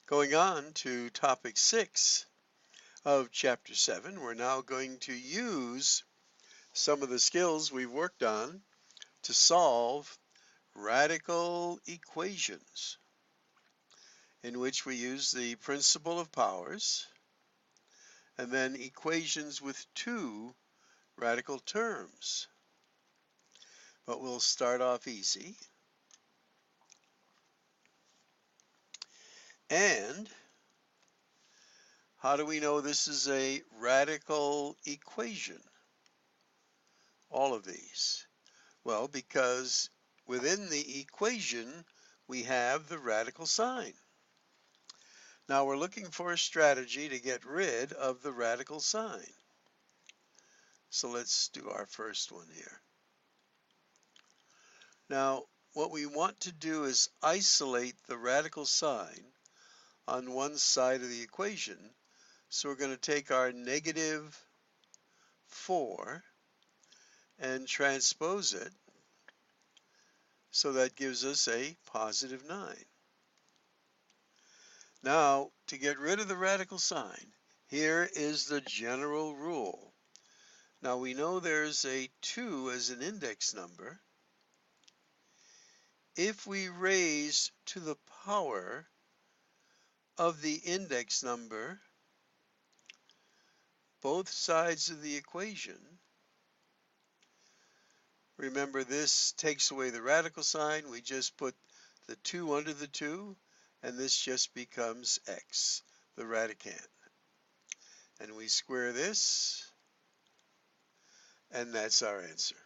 Going on to topic 6 of chapter 7, we're now going to use some of the skills we've worked on to solve radical equations, in which we use the principle of powers and then equations with two radical terms. But we'll start off easy. And how do we know this is a radical equation? All of these. Well, because within the equation we have the radical sign. Now we're looking for a strategy to get rid of the radical sign. So let's do our first one here. Now what we want to do is isolate the radical sign on one side of the equation. So we're going to take our negative 4 and transpose it, so that gives us a positive 9. Now, to get rid of the radical sign, here is the general rule. Now we know there's a 2 as an index number. If we raise to the power of the index number both sides of the equation, remember this takes away the radical sign, we just put the 2 under the 2, and this just becomes x, the radicand. And we square this, and that's our answer.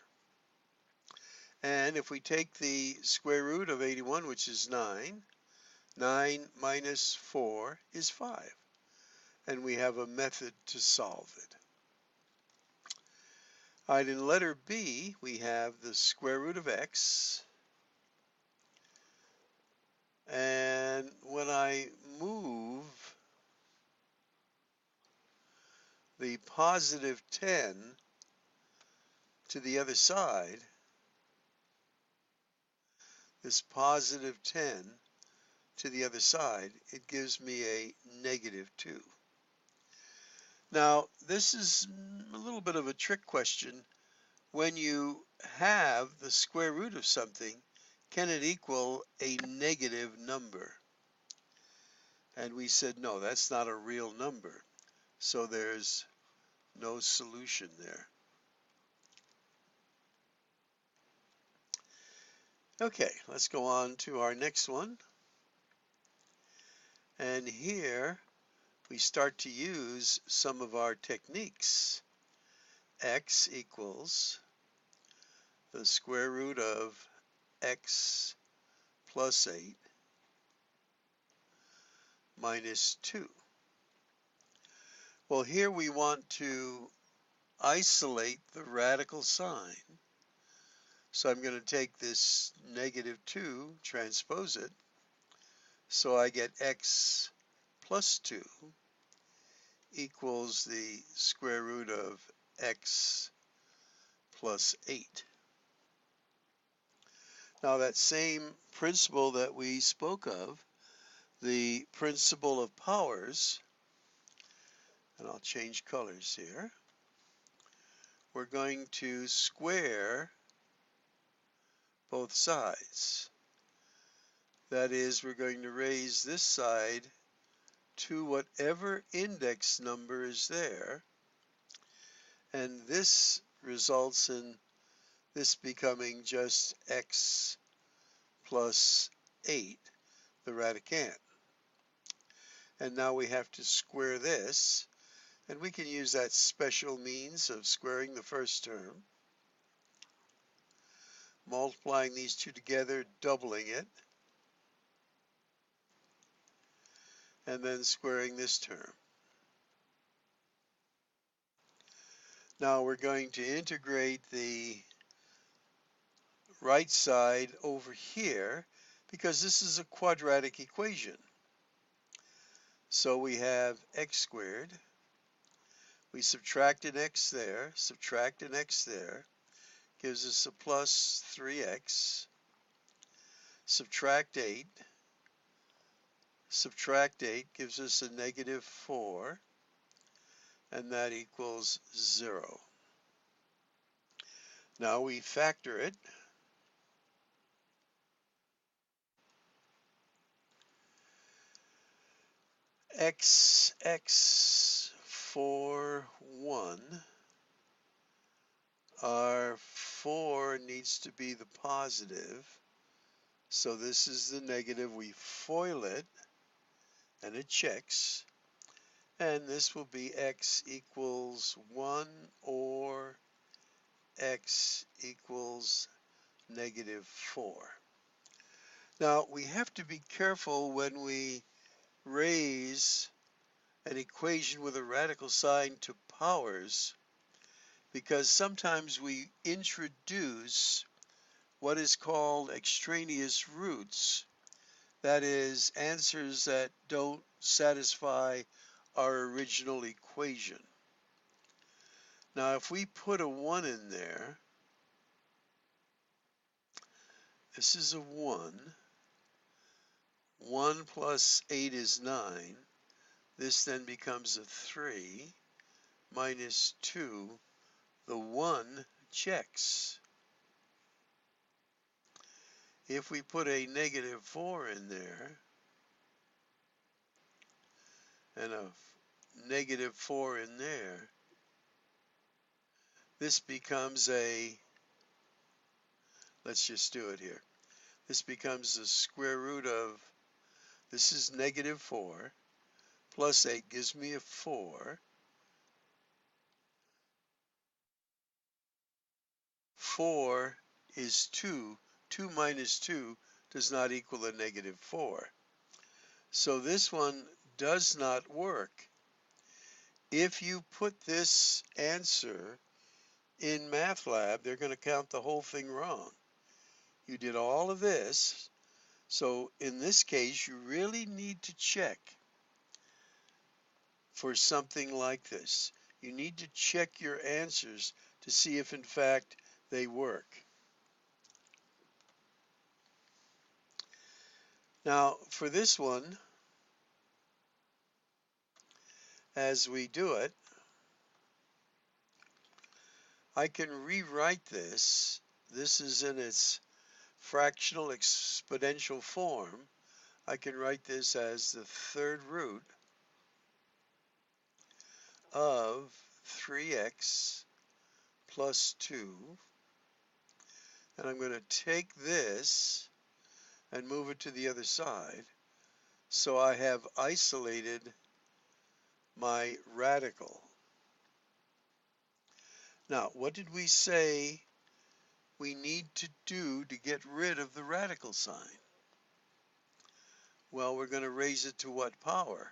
And if we take the square root of 81, which is 9, 9 minus 4 is 5. And we have a method to solve it. All right, in letter B, we have the square root of x. And when I move the positive 10 to the other side, this positive 10 to the other side, it gives me a negative 2. Now, this is a little bit of a trick question. When you have the square root of something, can it equal a negative number? And we said, no, that's not a real number. So there's no solution there. Okay, let's go on to our next one. And here we start to use some of our techniques. X equals the square root of x plus 8 minus 2. Well, here we want to isolate the radical sign. So I'm going to take this negative 2, transpose it, so I get x plus 2 equals the square root of x plus 8. Now that same principle that we spoke of, the principle of powers, and I'll change colors here, we're going to square both sides. That is, we're going to raise this side to whatever index number is there, and this results in this becoming just x plus 8, the radicand. And now we have to square this, and we can use that special means of squaring the first term, multiplying these two together, doubling it, and then squaring this term. Now we're going to integrate the right side over here because this is a quadratic equation. So we have x squared. We subtract an x there, subtract an x there, gives us a plus 3x. Subtract 8, subtract 8 gives us a negative 4, and that equals 0. Now we factor it. X 4, 1. Our 4 needs to be the positive. So this is the negative. We FOIL it, and it checks. And this will be x equals 1 or x equals negative 4. Now, we have to be careful when we raise an equation with a radical sign to powers, because sometimes we introduce what is called extraneous roots. That is, answers that don't satisfy our original equation. Now, if we put a 1 in there, this is a 1. 1 plus 8 is 9. This then becomes a 3 minus 2. The 1 checks. If we put a negative 4 in there and a negative 4 in there, this becomes a, let's just do it here. This becomes the square root of, this is negative 4, plus 8 gives me a 4. 4 is 2. 2 minus 2 does not equal a negative 4. So this one does not work. If you put this answer in Math Lab, they're going to count the whole thing wrong. You did all of this. So in this case, you really need to check for something like this. You need to check your answers to see if in fact they work. Now for this one, as we do it, I can rewrite this. This is in its fractional exponential form. I can write this as the third root of 3x plus 2. And I'm going to take this and move it to the other side. So I have isolated my radical. Now, what did we say we need to do to get rid of the radical sign? Well, we're going to raise it to what power?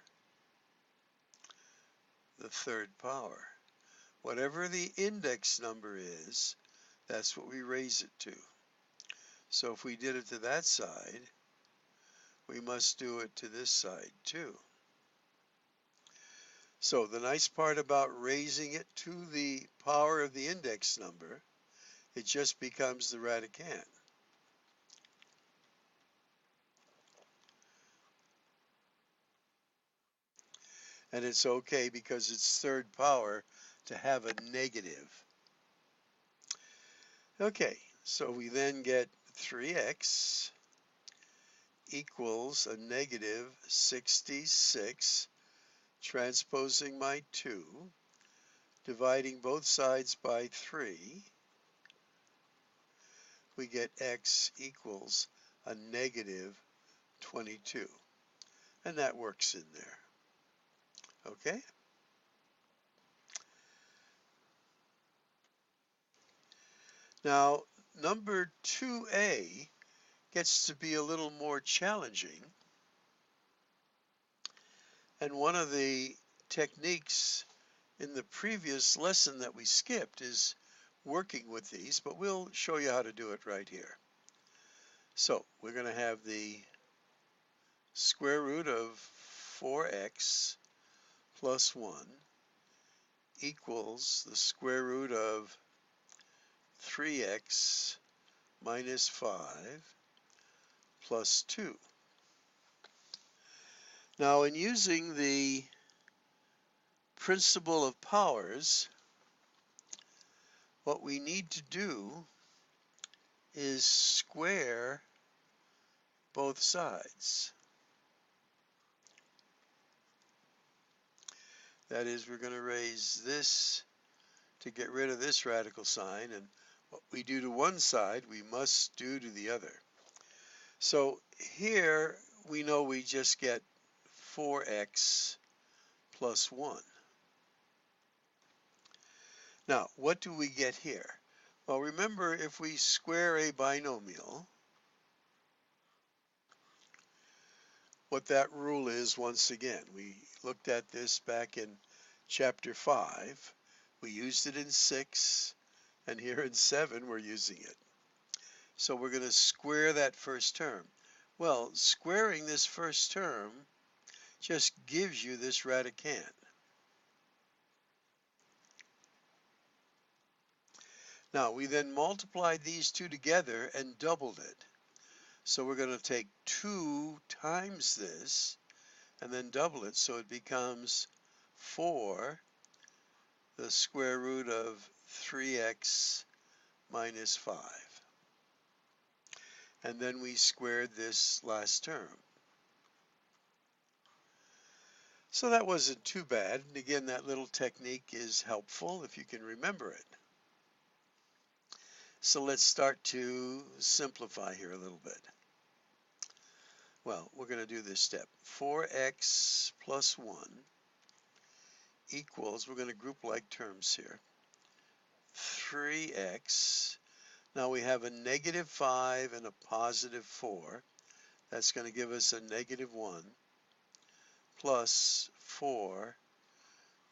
The third power. Whatever the index number is, that's what we raise it to. So if we did it to that side, we must do it to this side too. So the nice part about raising it to the power of the index number, it just becomes the radicand. And it's okay because it's third power to have a negative. Okay, so we then get 3x equals a negative 66, transposing my 2, dividing both sides by 3, we get x equals a negative 22. And that works in there. Okay? Now, number 2a gets to be a little more challenging. And one of the techniques in the previous lesson that we skipped is working with these, but we'll show you how to do it right here. So we're going to have the square root of 4x plus 1 equals the square root of 3x minus 5 plus 2. Now, in using the principle of powers, what we need to do is square both sides. That is, we're going to raise this to get rid of this radical sign, and what we do to one side, we must do to the other. So here, we know we just get 4x plus 1. Now, what do we get here? Well, remember, if we square a binomial, what that rule is, once again, we looked at this back in chapter 5. We used it in 6, and here in 7, we're using it. So we're going to square that first term. Well, squaring this first term just gives you this radicand. Now, we then multiplied these two together and doubled it. So we're going to take 2 times this and then double it, so it becomes 4 the square root of 3x minus 5. And then we squared this last term. So that wasn't too bad. And again, that little technique is helpful if you can remember it. So let's start to simplify here a little bit. Well, we're going to do this step. 4x plus 1 equals, we're going to group like terms here, 3x. Now we have a negative 5 and a positive 4. That's going to give us a negative 1 plus 4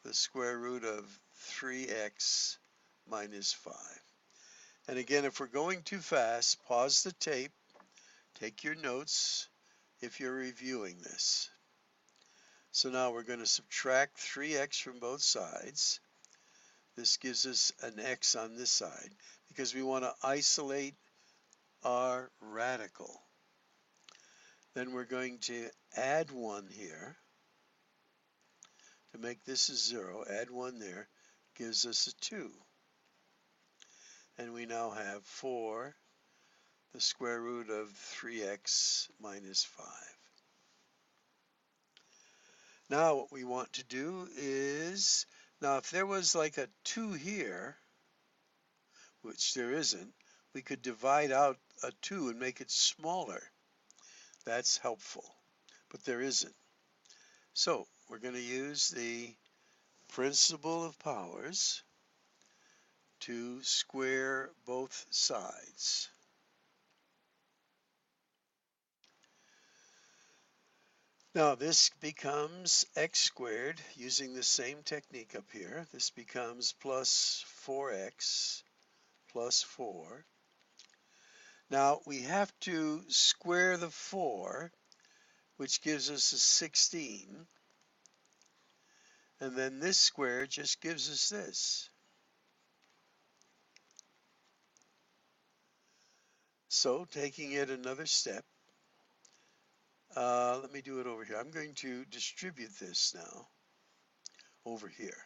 the square root of 3x minus 5. And again, if we're going too fast, pause the tape, take your notes if you're reviewing this. So now we're going to subtract 3x from both sides. This gives us an x on this side because we want to isolate our radical. Then we're going to add 1 here to make this a 0. Add 1 there gives us a 2. And we now have 4 the square root of 3x minus 5. Now what we want to do is, now if there was like a 2 here, which there isn't, we could divide out a 2 and make it smaller. That's helpful, but there isn't. So we're going to use the principle of powers to square both sides. Now this becomes x squared using the same technique up here. This becomes plus 4x plus 4. Now we have to square the 4, which gives us a 16. And then this square just gives us this. So taking it another step, let me do it over here. I'm going to distribute this now over here.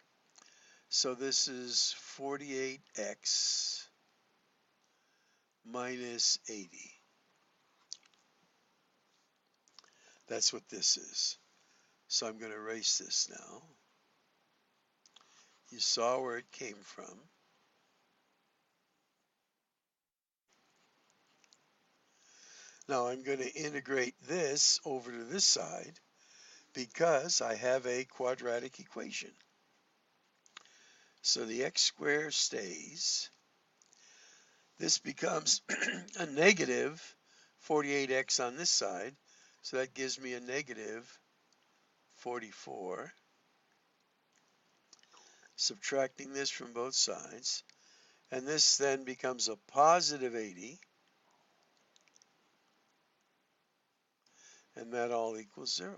So this is 48x minus 80. That's what this is. So I'm going to erase this now. You saw where it came from. Now I'm going to integrate this over to this side because I have a quadratic equation. So the x squared stays. This becomes a negative 48x on this side. So that gives me a negative 44. Subtracting this from both sides. And this then becomes a positive 80. And that all equals 0.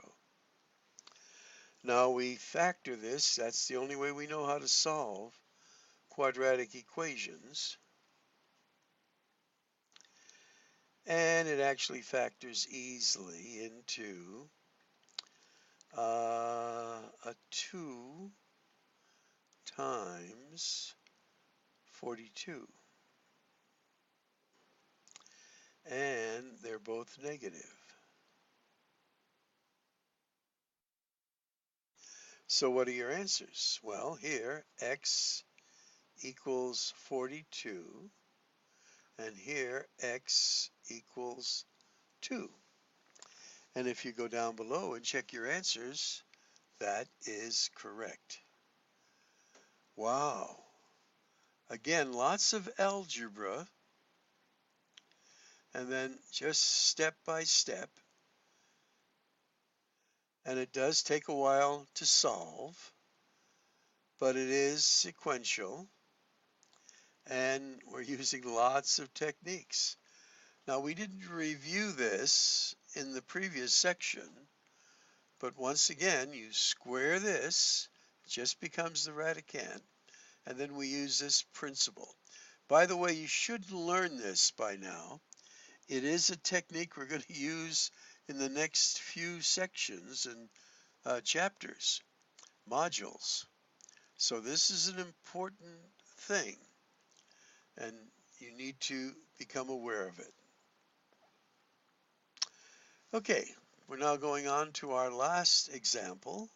Now we factor this. That's the only way we know how to solve quadratic equations. And it actually factors easily into 2 times 42. And they're both negative. So what are your answers? Well, here, x equals 42, and here, x equals 2. And if you go down below and check your answers, that is correct. Wow. Again, lots of algebra, and then just step by step. And it does take a while to solve, but it is sequential, and we're using lots of techniques. Now, we didn't review this in the previous section, but once again, you square this, it just becomes the radicand, and then we use this principle. By the way, you should learn this by now. It is a technique we're going to use in the next few sections and chapters, modules. So this is an important thing, and you need to become aware of it. Okay, we're now going on to our last example,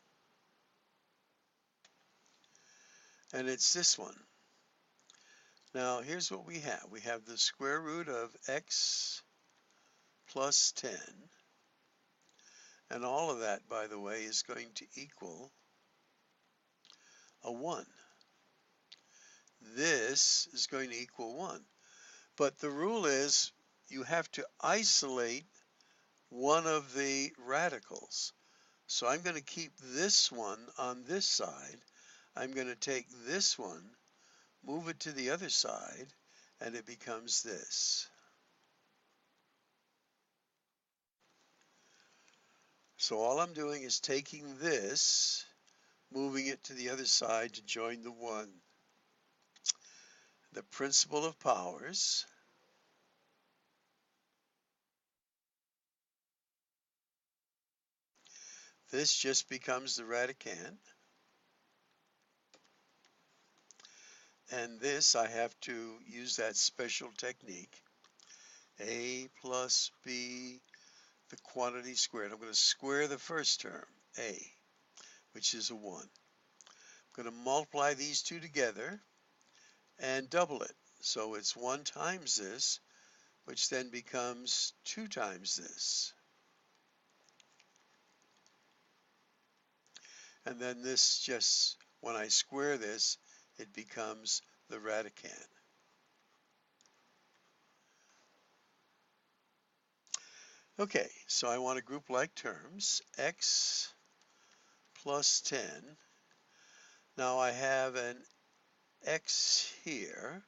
and it's this one. Now, here's what we have. We have the square root of x plus 10, and all of that, by the way, is going to equal a 1. This is going to equal 1. But the rule is you have to isolate one of the radicals. So I'm going to keep this one on this side. I'm going to take this one, move it to the other side, and it becomes this. So all I'm doing is taking this, moving it to the other side to join the 1. The principle of powers. This just becomes the radicand. And this, I have to use that special technique. A plus B, the quantity squared. I'm going to square the first term, A, which is a 1. I'm going to multiply these two together and double it. So it's 1 times this, which then becomes 2 times this. And then this just, when I square this, it becomes the radicand. Okay, so I want to group like terms. X plus 10. Now I have an x here,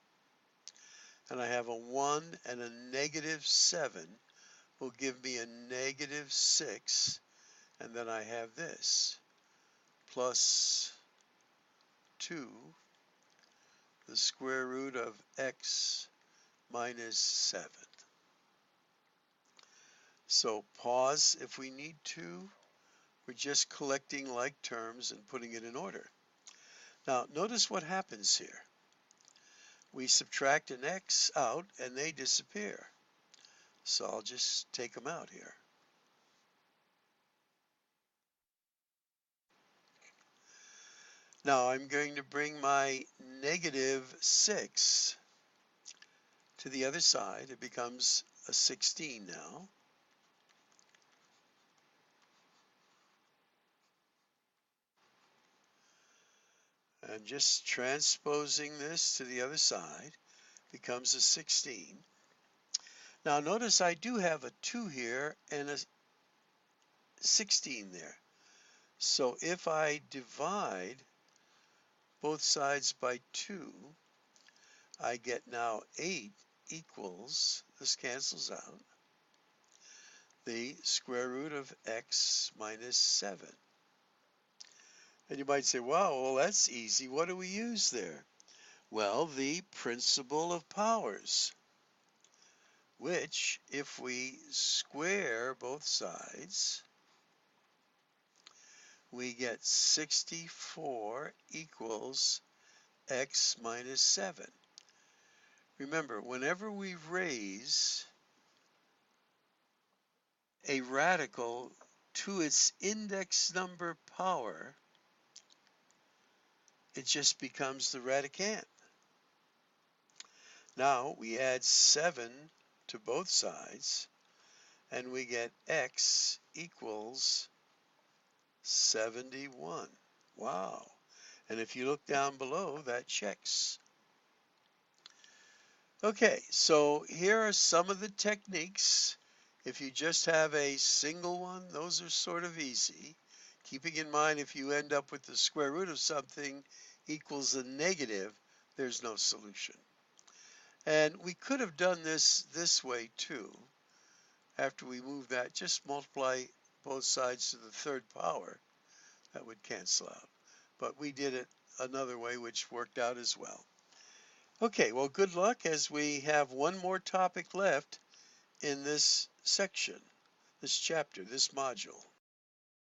and I have a 1 and a negative 7 will give me a negative 6, and then I have this, plus 2, the square root of x minus 7. So pause if we need to. We're just collecting like terms and putting it in order. Now notice what happens here. We subtract an x out and they disappear. So I'll just take them out here. Now I'm going to bring my negative 6 to the other side. It becomes a 16 now. And just transposing this to the other side becomes a 16. Now notice I do have a 2 here and a 16 there. So if I divide both sides by 2, I get now 8 equals, this cancels out, the square root of x minus 7. And you might say, wow, well, that's easy. What do we use there? Well, the principle of powers, which, if we square both sides, we get 64 equals x minus 7. Remember, whenever we raise a radical to its index number power, it just becomes the radicand. Now we add 7 to both sides, and we get x equals 71. Wow. And if you look down below, that checks. Okay, so here are some of the techniques. If you just have a single one, those are sort of easy. Keeping in mind, if you end up with the square root of something equals a negative, there's no solution. And we could have done this way too. After we move that, just multiply both sides to the third power. That would cancel out. But we did it another way, which worked out as well. Okay, well, good luck, as we have one more topic left in this section, this chapter, this module.